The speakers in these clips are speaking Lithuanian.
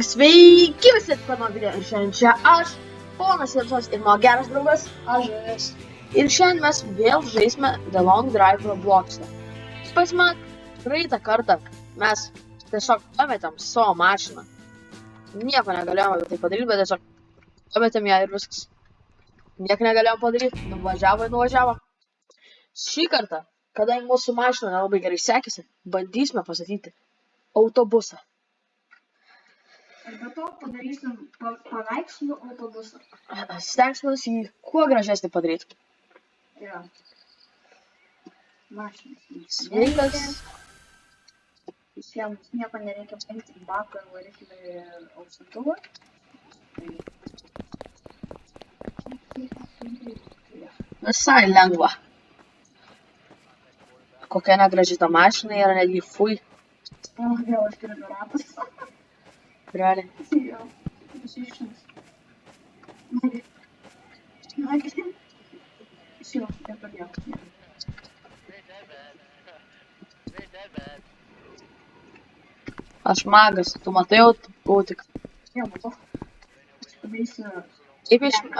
Sveiki visi mano video ir šiandien čia aš, ponas Jensas ir mano geras draugas Ažas. Ir šiandien mes vėl žaisime The Long Drive Roblox'e. Pasimat, praeitą kartą mes tiesiog pametėm savo mašiną. Nieko negalėjome apie tai padaryti, bet tiesiog pametėm ją ir viskas. Nieko negalėjom padaryti, nuvažiavo. Šį kartą, kadangi mūsų mašina nelabai gerai sekėsi, bandysime pastatyti autobusą. Ir be to padarysim paveikslų autobusą. Stengsime jį kuo gražesnį padaryti. Jo. Mašinas. Sveikas. Visiems nieko nereikia paimti į baką ir variklį aušintuvą. Visai lengva. Kokia negraži ta mašina yra, netgi fui. O, vėl aš turiu ratas. Realiai. Jo, pasišins. Nagi. Jau, nepradėjau. Aš magas, tu matai jau tik. Jo, matau. Aš padarysiu...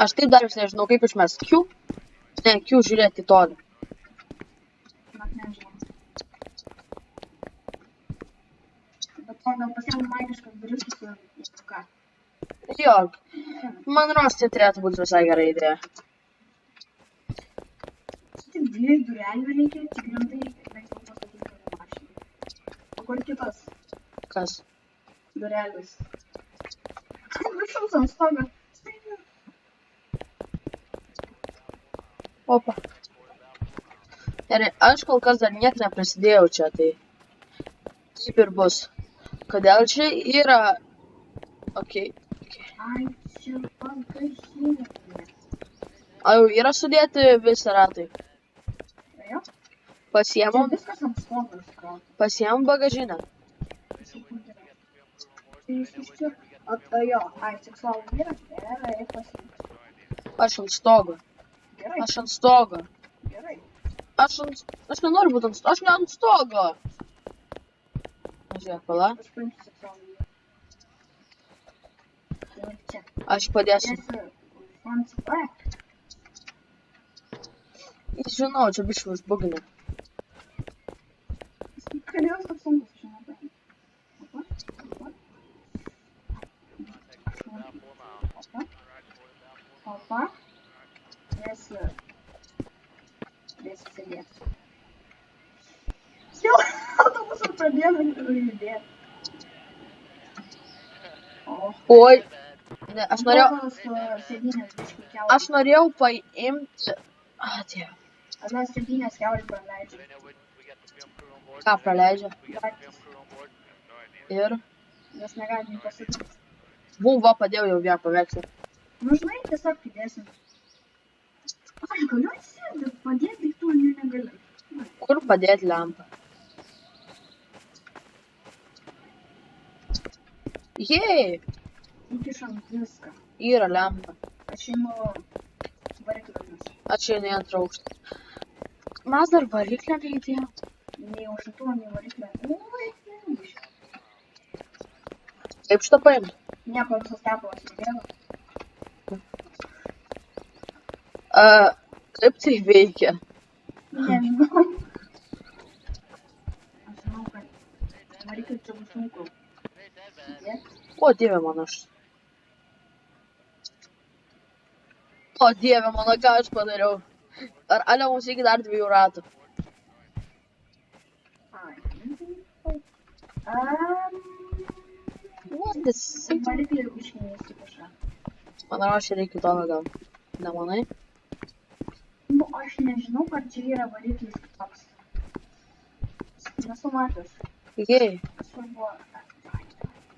Aš taip dar vis nežinau, kaip išmes Q. Ne, Q žiūrėti toli. Mat nežinau. Bet to gal pasiėmė magiškas duris ir ką. Jo, man rodos, tai turėtų būti visai gera idėja. Tik dviejų durelių reikia, tik grintai reikia pasakyti mašiną. O kur kitas Kas? durelis? Viršaus ant stogo. Opa. Gerai, aš kol kas dar niek neprasidėjau čia, tai taip ir bus. Kodėl čia yra... Okei. Ai, čia bagažinė. O jau yra sudėti visi ratai. Jo? Pasiemam Viskas ant stogo skrauta. bagažinę. Tai jūs iš čia... Jo, ai, seksualų vyra, gerai, pasiimti. Aš ant stogo. Gerai, Aš ant stogo. gerai. Aš nenoriu būti ant stogo. Aš ne ant stogo. Žiūrėk, pala. Aš paimsiu seksualų vyrą. Tai čia. Aš padėsiu. Dėsiu fancy pack. Žinau, čia biškai užbugina. Kodėl toks sunkus, žinau, bet... Opa. Dėsiu sėdėti. Jau, autobusas pradėjo judėti. Oi. Ne, aš Aš norėjau paimti... Dieve. Ar mes sėdynės kiaurai praleidžiam? Ką praleidžia? Gatvės. Ir... Mes negalim pasakyti. Buvo, padėjau jau vieną paveikslą. Nu, žinai, tiesiog įdėsim. Aš galiu atsėdėti, bet padėti tu negaliu. Kur padėti lempą? Jei! Įkišam viską. Yra lempa. Aš imu variklius. Atšeini ant aukštą. Mes dar variklę neįdėjom. Nei užšituo, nei variklio. Ui, nebiškai. Kaip šitą paimti? Nieko visas tepalas įdėjo. Kaip tai veikia? Nežinau. Aš žinau, kad variklį čia bus sunku. O dieve mano aš. O dieve mano, ką aš padariau. Ale mums reikia dar 2 ratų. Ai. What the sick? Variklį išmėsiu kažką. Man rodos, čia reikia tokio gal. Nemanai? Nu, aš nežinau, ar čia yra variklis toks. Nesu matęs. Jei. Svarbu.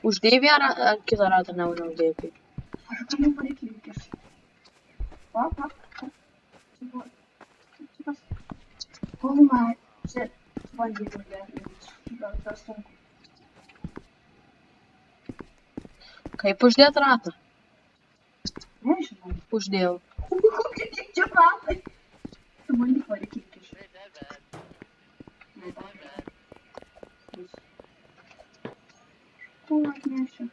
Uždėjai vieną ar kitą ratą, neuždėjai kaip. Aš galiu variklį įkišti. Pa. Oh my. Čia bandyti uždėti. Gal per sunku. Kaip uždėti ratą? Nežinau. Uždėjau. Kokie čia ratai? Tu bandyk variklį įkišti. Ko atnešiu?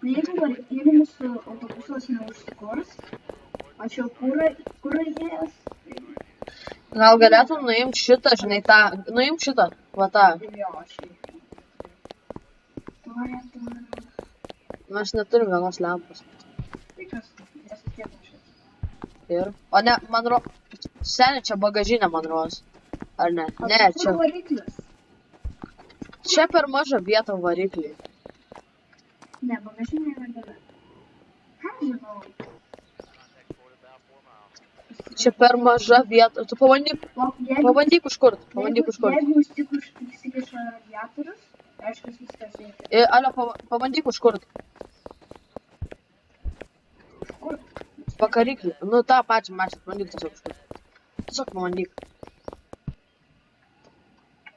Jeigu mūsų autobusas neužsikurs, aš jau kurą įdėjęs, Gal galėtum nuimti šitą, žinai, tą, nuimti šitą, va tą. jo, aš jau. Mes neturim vienos lempos. Tai kas, jas vis tiek nušvies. Ir, o ne, man seniai čia bagažinė, man rodos. Ar ne? Ne, čia, Kur variklis? čia per maža vieta varikliui. Ne, bagažinė yra gale. Ką žinau? Čia per maža vieta. Tu pabandyk užkurt, Jeigu įsikiša radiatorius, reiškia viskas veikia. Alio, pabandyk užkurt. Kur? Vakariklį. Nu, tą pačią mašiną, pabandyk tiesiog užkurt. Tiesiog pabandyk.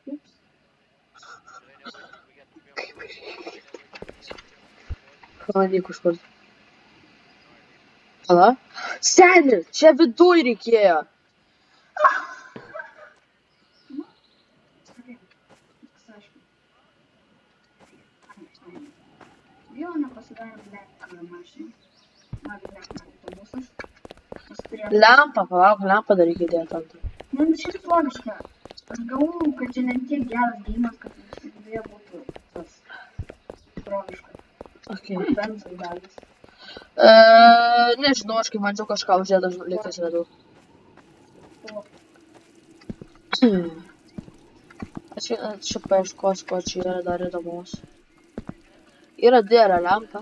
Ups. Pabandyk užkurt. Pala? Seni, čia viduj reikėjo. Nu, gerai. Viskas aišku. Ai. Vėl nepasidarėm lemką mašiną. Man autobusas. Lempa, palauk, lempa dar reikia įdėti ant. Ne, šiaip logiška. Aš galvoju, kad čia ne tiek geras gėjimas, kad visi viduje būtų tas logiška. Okay. Benzai dalis. Nežinau, aš kai bandžiau kažką uždėti, aš liktais radau. O, Aš čia paieškos, ko čia yra dar įdomus. Yra didelė lempa.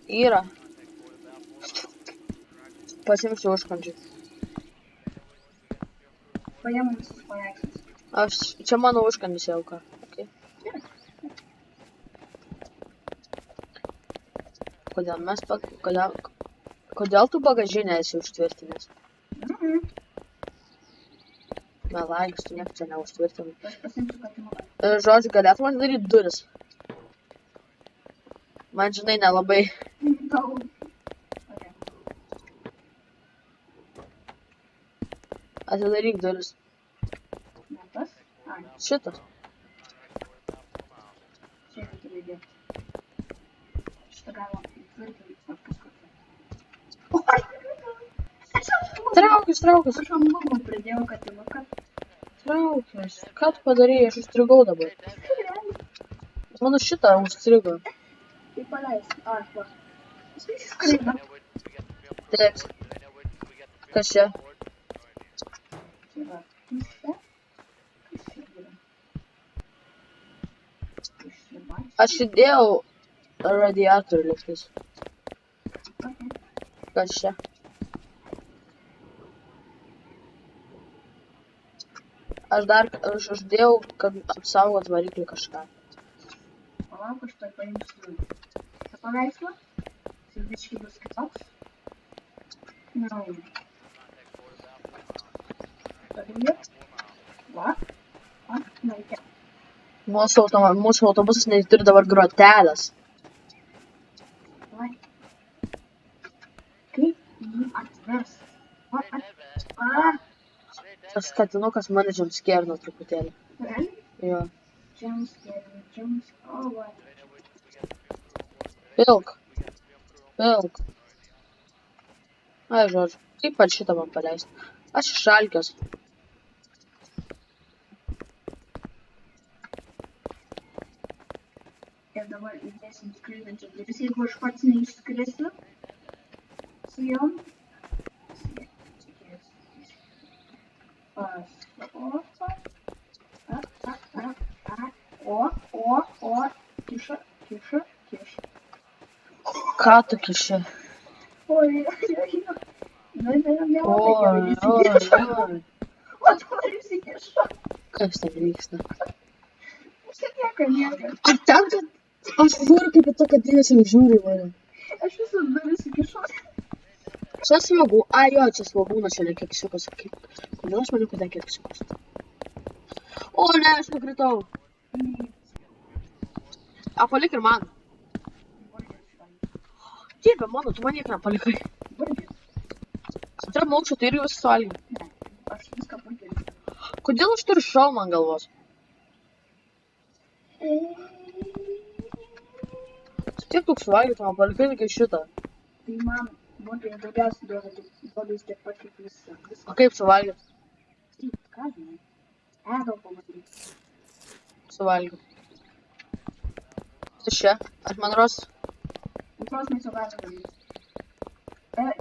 Yra. Pasimsiu užkandžių. paėmam visus paveikslus. Čia mano užkandis jau ką. Okay. Kodėl tu bagažinę esi užtvirtinęs? Melagis, tu nieko čia neužtvirtinai. Aš pasimsiu katinuką. Žodžiu, galėtum man daryti duris. Man, žinai, nelabai. Gal. Okay. Atidaryk duris. Ne tas? Ai, Šitas. čia reikia įdėti. Šitą galima įtvirtinti kažkokią. Oi! Traukis. Aš ant lubų pridėjau katinuką. Traukis. Ką tu padarėjai? Aš užstrigau dabar. Mano šitą užstrigo. Tai paleis. Ai, va. Jis įskraido. Taip. Kas čia? Čia va. Kas čia? Kas čia yra? Kas čia bačia? Aš įdėjau radiatorių lygtais. Okay. Kas čia? Aš uždėjau, kad apsaugot variklį kažką. Palauk, aš tai paimsiu tą paveikslą. Jis biškį bus kitoks. Na. Padarė. Va. Va, veikia. Mūsų autobusas neturi dabar grotelės. Va. Kaip jį atvest? Va, Tas katinukas mane jumpscarino truputėlį. realiai? Jo. Jumpscare. O, va. Pilk. Ai, žodžiu. Kaip pat šitą man paleisti? Aš išalkęs. Ir dabar įdėsim skraidančias duris. Jeigu aš pats neišskrisiu su jom. O, kiša. Ką tu kiši? Oi. Oi. O, dabar įsikišo. Kas ten vyksta? Nieko. Aš žiūriu, kaip į to kadinės jau žiūri mane. Aš visą duris įkišau. Čia smagu. Ai, jo, čia svagūnas šiandien keksiukas. Kodėl aš maniau, kad ten keksiukas? O, ne, aš nukritau. A, palik ir man. Dieve mano, tu man nieko nepalikai. Antram aukščio, tai ir jūs suvalgiai. Ne, aš viską puikiai. Kodėl aš turiu šalmą ant galvos? Kaip tu suvalgytum, man palikai iki šitą? Tai man moteris daugiausiai duoda tiek pat kaip visą. O kaip suvalgyt? Tai, ką žinai? Gal pamatyti. Suvalgyt. Tu čia? Aš man ros. Antros mes jau galim daryti.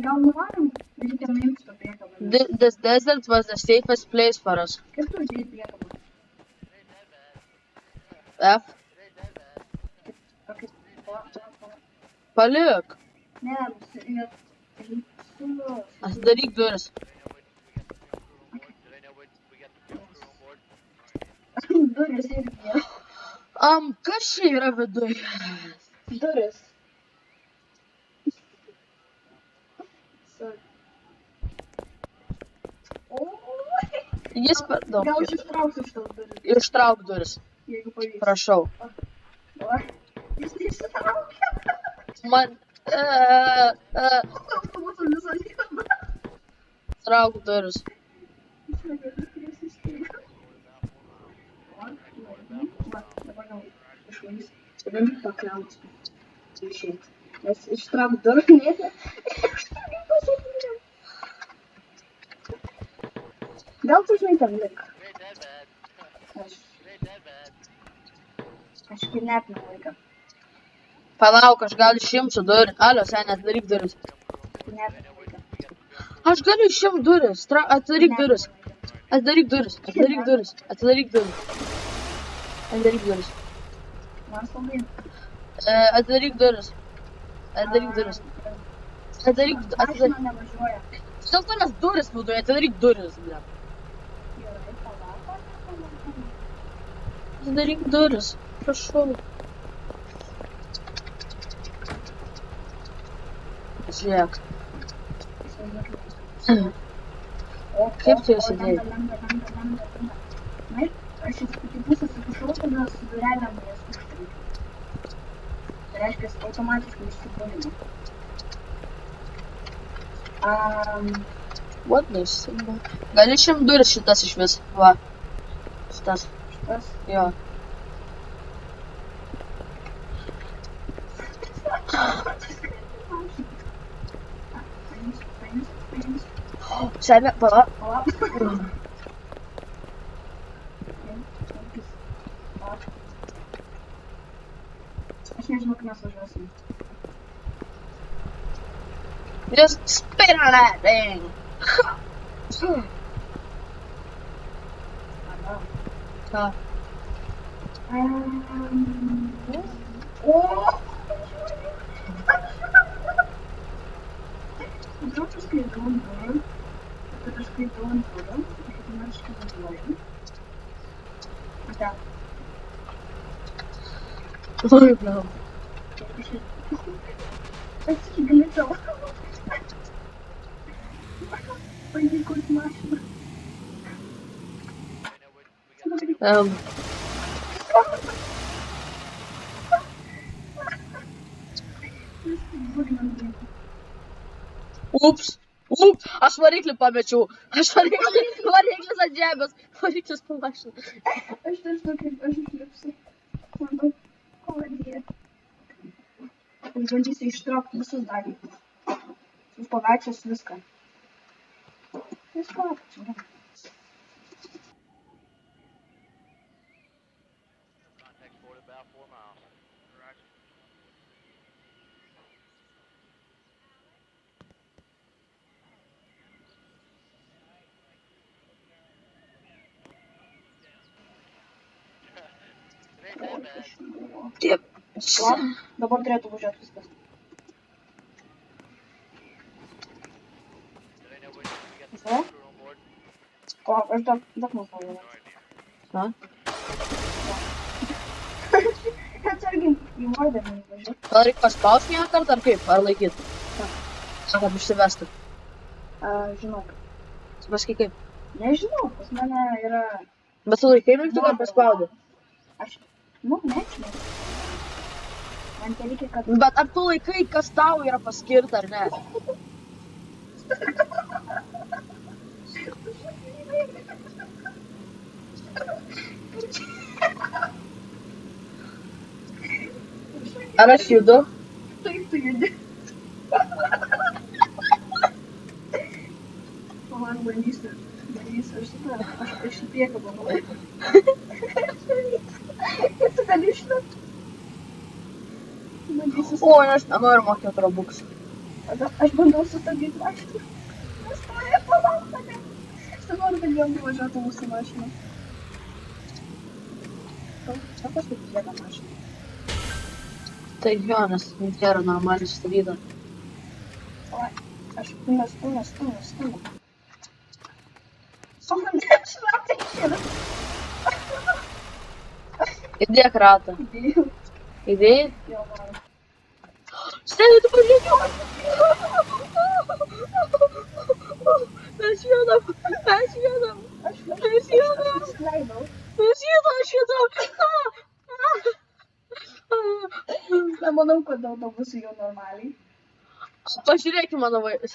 Gal nuvarom, reikia nuimti to priekabą. This desert was the safest place for us. Kaip tu užėjai priekabą? F. Kaip? Palik. Ne, Atidaryk duris. Duris irgi. Kas čia yra viduj? Duris. Jis per daug. Gal aš ištrauksiu šitas duris, Ištrauk duris. jeigu pavyks. Prašau. O, jis neišsitraukė. Man. Koks mūsų visas juodas. Trauk duris. Jis negali prisiskyrė. O, va, dabar gal išvays. Tada pakliauti. Išėti. Nes ištrauk duris, nėti. Ištrauk pasakyti. Gal tu žinai ten lik? Aš kidnapinu vaiką. Palauk, aš gal išimsiu duris. Alio, seniai, atidaryk duris. Kidnapinu vaiką. Aš galiu išimti duris. Atidaryk duris. Atidaryk duris. Atidaryk duris. Atidaryk duris. Atidaryk duris. Man saugai. Atidaryk duris. Atidaryk duris. Atidaryk. Mašina nevažiuoja. Dėl to nes duris viduje. Atidaryk duris. Bля. Gerai, palauk. Atidaryk duris. Prašau. Žiūrėk. Kaip tu jas įdėjai? Na ir aš į pusę sukišau, tada su durelėm jas užtrenkiau. Tai reiškia, automatiškai išsibūrimo. What this? Gali išimt duris šitas iš vis. Va. Šitas. Šitas. Jo. Seni, pala. Aš nežinau, kaip mes važiuosim. Just spit on that thing. Ką? Gal tu skaitau ant durų, kad aš skaitau ant durų, aš automatiškai važiuoju. Ate. Oi, blau. Atsiglitau. Panikos mašina. Ups. Aš variklį pamečiau. Variklis ant žemės. Variklis po mašiną. Aš nežinau, kaip aš išlipsiu. Manau, kolonija. Aš bandysiu ištraukti visus dalykus. Sus paveikslus viską. Viską apčiau. Taip. Dabar turėtų važiuoti viskas. Visą? O, aš dar nusaugiau. Na? Atsargiai, į mordę nevažiuoti. Gal reikia paspausti vieną kartą ar kaip? Ar laikyti? Kad išsivestų. Žinau. Tu pasakai kaip? Nežinau, pas mane yra... Bet tu laikai mygtuką ar paspaudi? Aš, nežinau. Man tai reikia, kad... Bet ar tu laikai, kas tau yra paskirta ar ne? Ar aš judu? kaip tu judi. Palauk, bandysiu aš šitą, aš į priekį bandau. Ir tu gali išlipt. Bandysiu O, aš nenoriu mokėti robuksų. Aš bandau sustabdyti mašiną. Nustoja, palauk mane. Aš nenoriu, kad jie nuvažiuotų mūsų mašiną. Čia kažkaip jėga mašina. Tai jo, nes nėra normaliai sustatyta. O, aš stumiu. O, ne, šratai išėda. Įdėk ratą. Įdėjau. Įdėjai? Jo, man. Steli, tu pažiūrėjau. Mes judam. Išleidau. Nemanau, kad autobusai jau normaliai. Pažiūrėk į mano vaikus.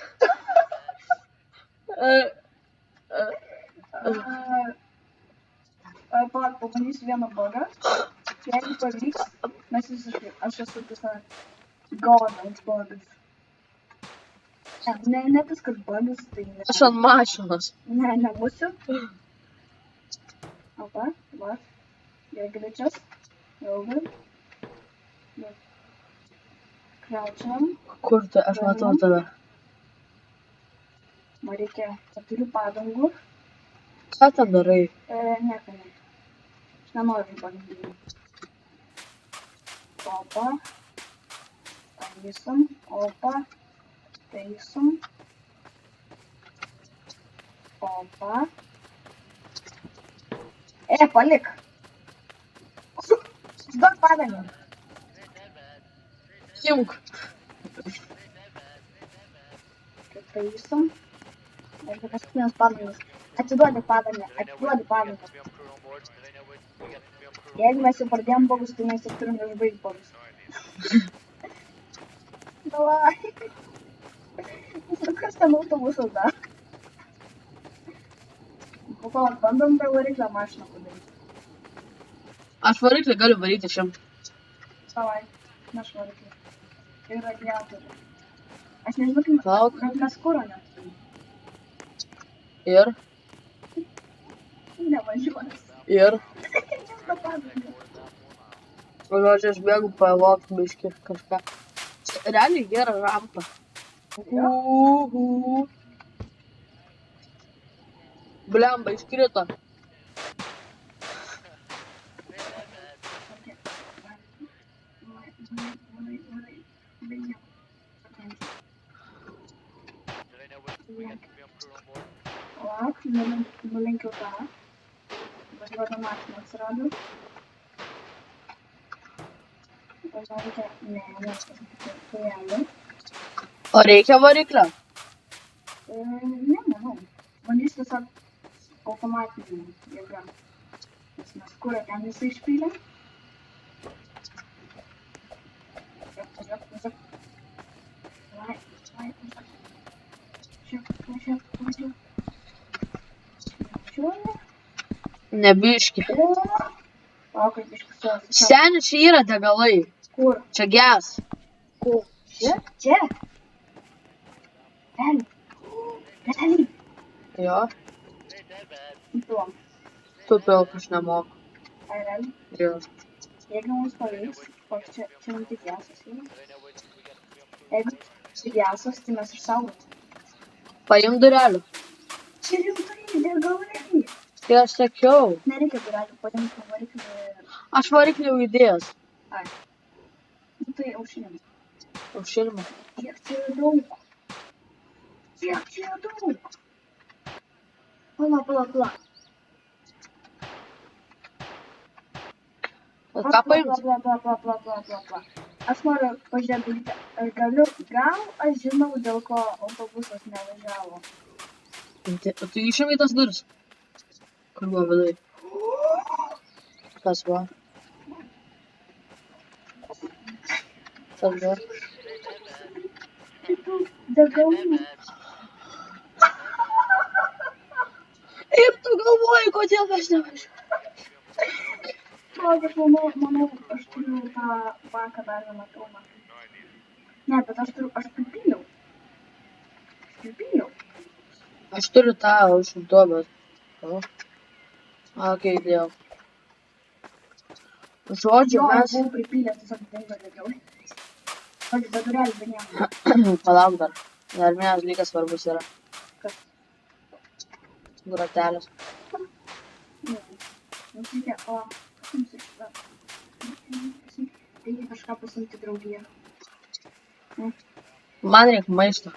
Palauk, pabandysiu vieną bugą. Jeigu pavyks, mes visiškai, aš esu tiesiog god ant bugas. Ne tas, kad bugas, tai ne. Aš ant mašinos. Ne, nebūsiu. Opa, va. Gerai greičias. Ilgai. Kraučiam. Kur tu? Aš matau tave. Man reikia 4 padangų. Ką ten darai? Nieko ne. Aš nenoriu padangų. Opa. Taisom. Opa. Taisom. Opa. Palik. Duok padangą. Imk. Taisom. Ir paskutinės padangas. Atiduodi padangą. Jeigu mes jau pradėjom bogus, tai mes ir turim išbaigti bogus. Davai. Kas ten autobusas dar? Palauk, bandom tą variklę mašiną padaryti. Aš variklį galiu varyti šiam. Davai, neš variklį. Ir radiatorių. Aš nežinau, kaip mes kuro neturim. Ir? Nevažiuojas. Ir? Viską padangą. Žodžiu, aš bėgu pavogti biškį kažką. Realiai gera rampa. Blemba, iškrito. Palauk, nulenkiau tą. Važiuoda mašina atsirado. Važiuoda, ne, O reikia variklio? Ne, manau. Bandys tiesiog automatinį jėgą. Nes mes kurą ten visą išpylėm. Važiuok. Važiuok. Ne biškį. O, kaip iškusės. Seni, čia yra degalai. Kur? Čia ges. Kur? Čia? Realiai. Jo. Tuom. Tu pilk, aš nemoku. Ai, realiai. Jo. Jeigu mums pavyks, čia man tik jasas yra. Jeigu tik jasas, tai mes išsaugom. Paimk durelių. Čia rimtai, degalai. Tai aš sakiau. Nereikia durelių, paimk variklį. Aš variklį jau įdėjęs. Ai. Tai aušinimas. Aušinimą. Kiek čia yra daug. Pala. Ką paimti? Pala. Aš noriu pažiūrėti, gal aš žinau, dėl ko autobusas nevažiavo. Tai išėmė tas duris. Kur buvo vidai? Tas va. Tas va. Degalų. Ir tu galvoji, kodėl mes nevažiuojame. Aš manau, aš turiu tą baką dar vieną pilną. Ne, bet aš pripyliau. Aš turiu tą šimto, bet... O. Okei, dėl. Žodžiu, Jo, aš mes... buvau pripylęs, tiesiog dingo daugiau. Žodžiu, bet durelį be nieko. Palauk dar. Dar vienas dalykas svarbus yra. Kas? Grotelės. Ne. Mums reikia, o... Kas mums reikia? Reikia kažką pasiimti draugiją. Man reikia maisto.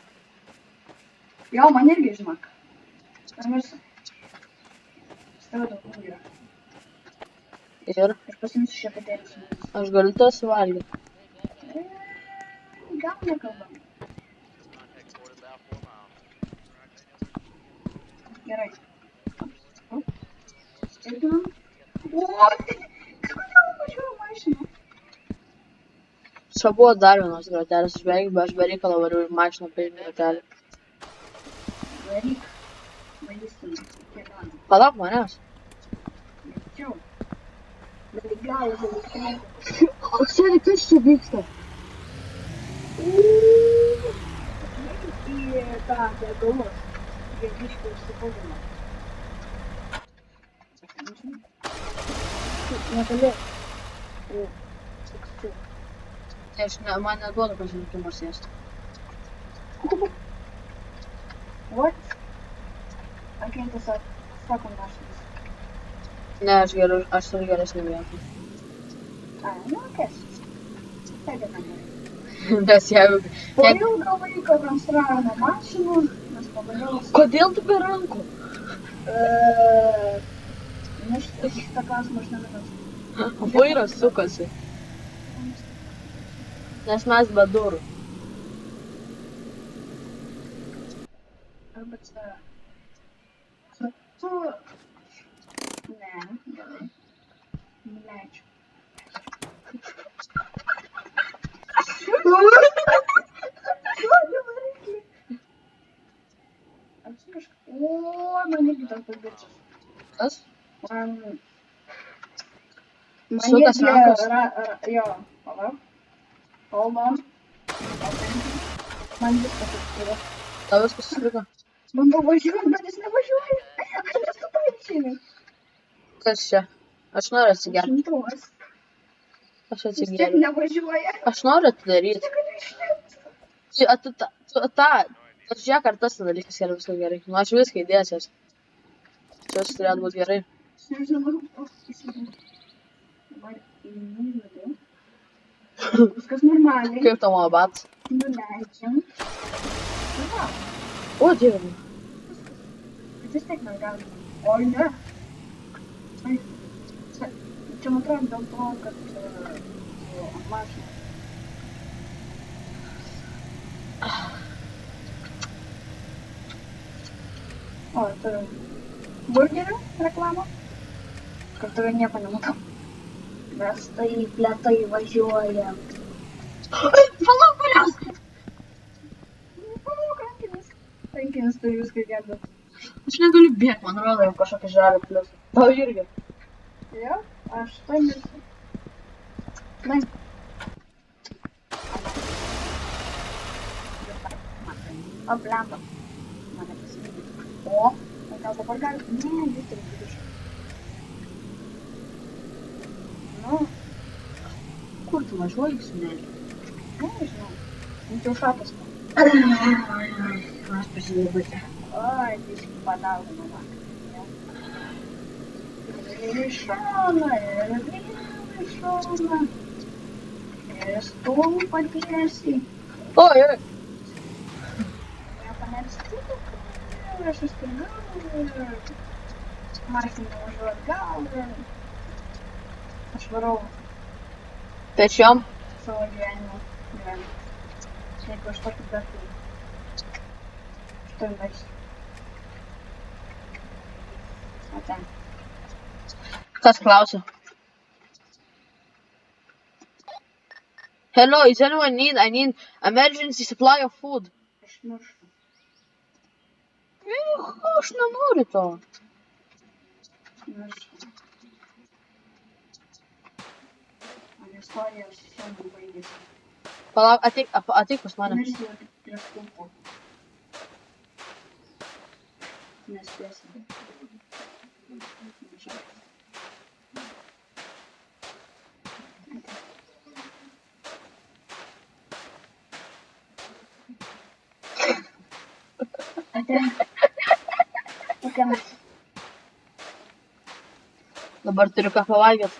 Jo, man irgi, žinok. Pamirsiu. Stavo daug yra. Ir Aš pasimsiu šepetėlį su mumis. aš galiu tas valgyti. Gal nekalbam. Gerai. Sėdinam. O, kodėl važiuoju mašiną? Čia buvo dar vienos grotelės. Aš be reikalo variu į mašiną paimti grotelį. Varyk. Varysim. Kelionę. Palauk manęs. Lėčiau. Bet gal žaliai. O sėdi, kas čia vyksta? Į tą degalus. Jie biškai užsipūdino. Netoli. Tai aš man neduodu pasirinkimo sėsti. What? Okei, tiesiog sakom mašinas. Ne, aš turiu geresnį vietą. Ai, nu kas? Sėdinam. Nes jeigu... Po ilgo laiko konstravimo mašinų, mes pagaliau... Kodėl tu be rankų? Šitą klausimą aš nemanau. Vairas sukasi. Nes mes be durų. Arba čia... Tu... Ne, gerai. Nuleidžiu. O, man irgi tas pabičias. Kas? Man Sukas irgi rankos? Jo, palauk. Hold on. Man viskas atskiro. Tau viskas sustriko? Bandau važiuoti, bet jis nevažiuoja. Aš nesu paaiškinai. Kas čia? Aš noriu atsigerti. Šimtuvas. Aš Vis tiek atsigeriu. nevažiuoja. Aš noriu atidaryti. Negaliu išlipti. Žiūrėk, ar tas dalykas yra viskas gerai. Nu, aš viską įdėsiu. Čia turėtų būti gerai. Aš nežinau, įsivaizduoju. Dabar einu į vidų. Viskas normaliai. Kaip tavo abatas? Nuleidžiam. Nu va, O, dieve. bet vis tiek mes galim. Oi, ne. Ai, čia man atrodo dėl to, kad ant mašinos. O, turim burgerių reklamą. Kad tave nieko nematau. Mes tai lėtai važiuojam. Palauk manęs! Palauk, rankinis turi viską gelbėti. Aš negaliu bėgti, man rodo jau kažkokį žalį pliusą. Tau irgi. Jo, aš tai mirsiu. Na. O, blemba. Mane pasiminė. O, gal dabar gali? Ne, vis tik grįžti. Nu, Kur tu važiuoji, sunelį? nežinau. Jau šakas. Aš pasidirbate. Oi, biškį padaugino vakar. Ir iš šono, ir iš šono. Ir stulpą tiesiai. Oi, oi. Nieko neatsitiko. Ir aš įstrigau ir mašiną važiuoju atgal ir aš varau Pečiom. savo gyvenimą. Jeigu aš tokį kartą. Aš turiu važiuoti. O ten. Kas klausia? Hello, is anyone need? I need emergency supply of food. Aš mirštu. Aš nenoriu to. Mirštu. Man istorija šiandien baigėsi. Palauk, ateik pas mane. Nežinau, kaip prieš pumpą. Nespėsim. Ateik. Dabar turiu ką pavalgyti.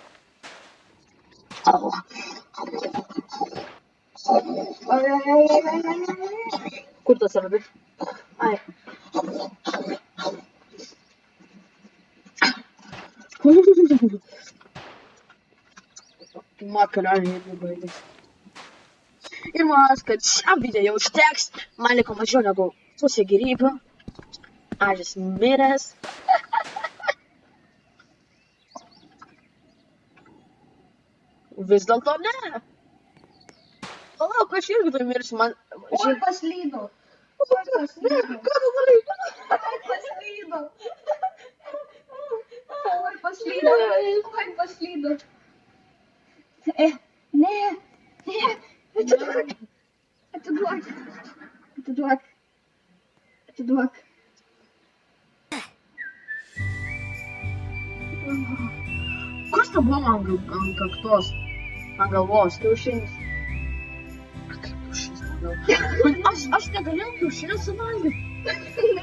Kur tas radai? Ai. Makaroniai irgi baigėsi. Ir manas, kad šiam video jau užteks. Man liko mažiau negu pusė gyvybių. Aš esu miręs. Vis dėlto ne. Palauk, aš irgi tai mirsiu, man... Oi, paslydau. Ne, ką tu darai? Paslydau. Oi, paslydau. Oi, paslydau. Ne. Atiduok. Kas ta buvo man ant kaktos? Ant galvos. Kiaušinis. Kaip kiaušinis man galvos? Aš negalėjau kiaušinio suvalgyti.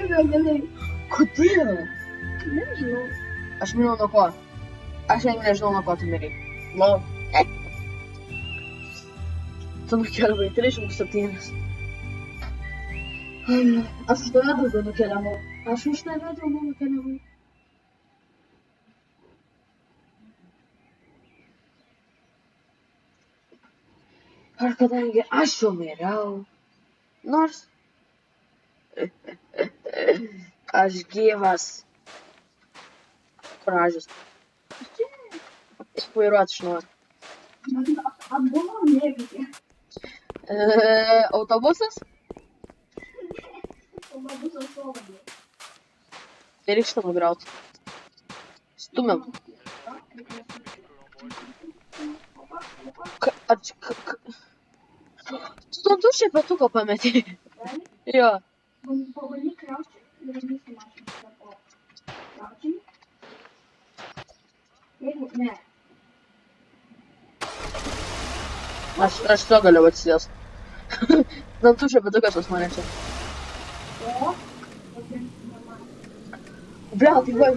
Negalėjai. Kodėl? Nežinau. Aš minau nuo ko. Aš nežinau nuo ko tu mirei. Lau. Tu nukeliavai 307. Aš už tave daugiau nukeliavau. Ar kadangi aš jau miriau, nors aš gyvas. Kur ažis? Vairuot iš naujo. Atbuvom mėgti. Autobusas? Autobusas sovadė. Tai reikia šitą nugriauti. Stumiam. Tu dantų šepetuko pametei. Jo. Pabandyk krausti ir vysti mašiną. Krausim. Jeigu ne. Aš to galiu atsijęs. Dantų šepetukas pas mane čia. O? Bля, tai va.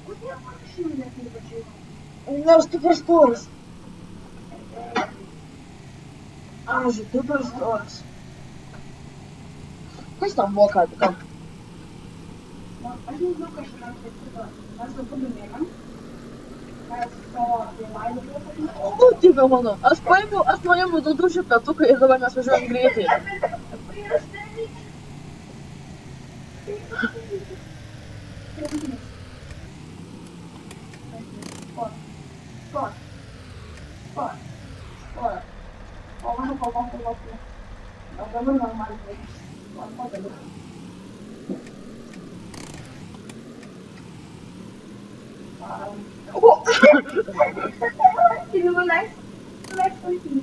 Kodėl mašinų netai važiuoja? Nes tu per storas. Aži, tu per storas. Kas tam buvo ką? Aš nežinau, kas yra atsitiko. Mes dabar numėgam. Mes savo vėlailį buvo. O, dieve mano. Aš paėmiau dantų šepetuką ir dabar mes važiuojam greitai. Dabar normaliai. Tai nuleis palydį.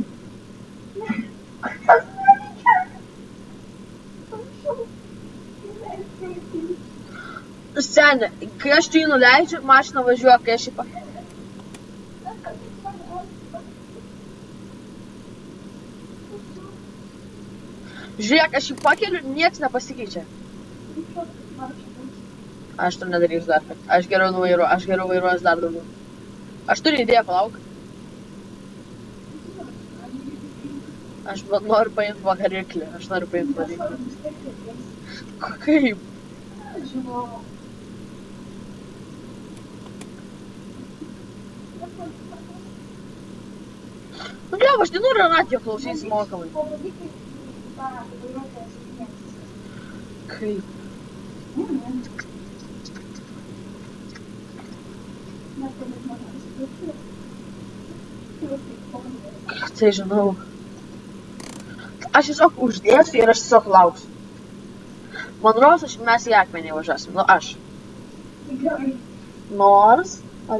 Seni, kai aš čia jį nuleidžiu, mašina važiuoja, kai aš jį Žiūrėk, aš jį pakeliu, nieks nepasikeičia. Aš to nedarysiu dar kartą. Aš geriau vairuoju dar daugiau. Aš turiu idėją, palauk. Aš noriu paimti vakariklį. Kaip? Nu, bля, aš nenoriu radijo klausytis mokamai. Kaip? Tai žinau. Aš tiesiog uždėsiu ir aš tiesiog lauksiu. Man rodos, mes į akmenį važiuosim. Nu, aš. Nors. Ar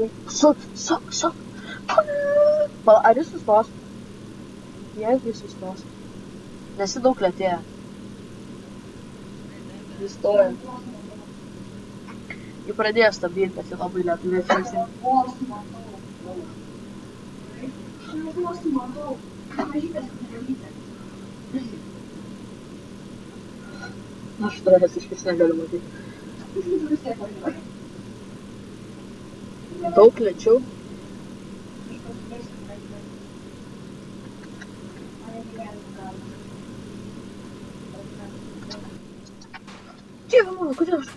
jis sustos? Jeigu jis sustos. Nesi daug lėtėja. Jis stoja. Jį pradėjo stabdyti, bet jį labai lėtai lėčiausiai. Vos matau. Aš vos matau. Mažytės mažytės. Aš tavęs išvis negaliu matyti. Vis tiek važiuoju. Daug lėčiau. Aš pasidėsiu praeitą. Mane gyvenime galima. Dieve mano, kodėl aš?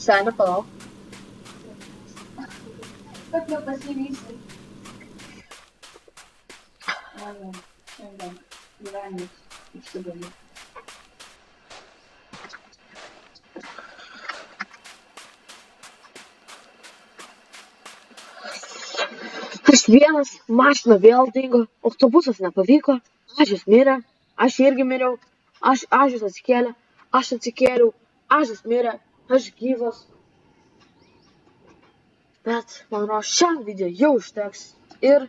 Senė, palauk. Kad nepasivysi. Mano šiandien gyvenimas išsibaigė. Aš vienas, mašina vėl dingo, autobusas nepavyko, Ažis mirė, aš irgi miriau, Ažis atsikėlė, aš atsikėliau, Ažis mirė, aš gyvas. Bet, man rodos, šiam video jau užteks. Ir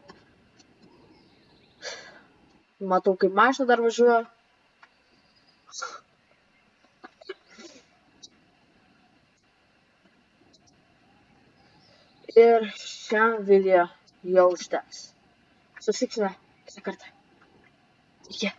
matau, kaip mašina dar važiuoja. Ir šiam video jau užteks. Susitiksime kitą kartą. Iki.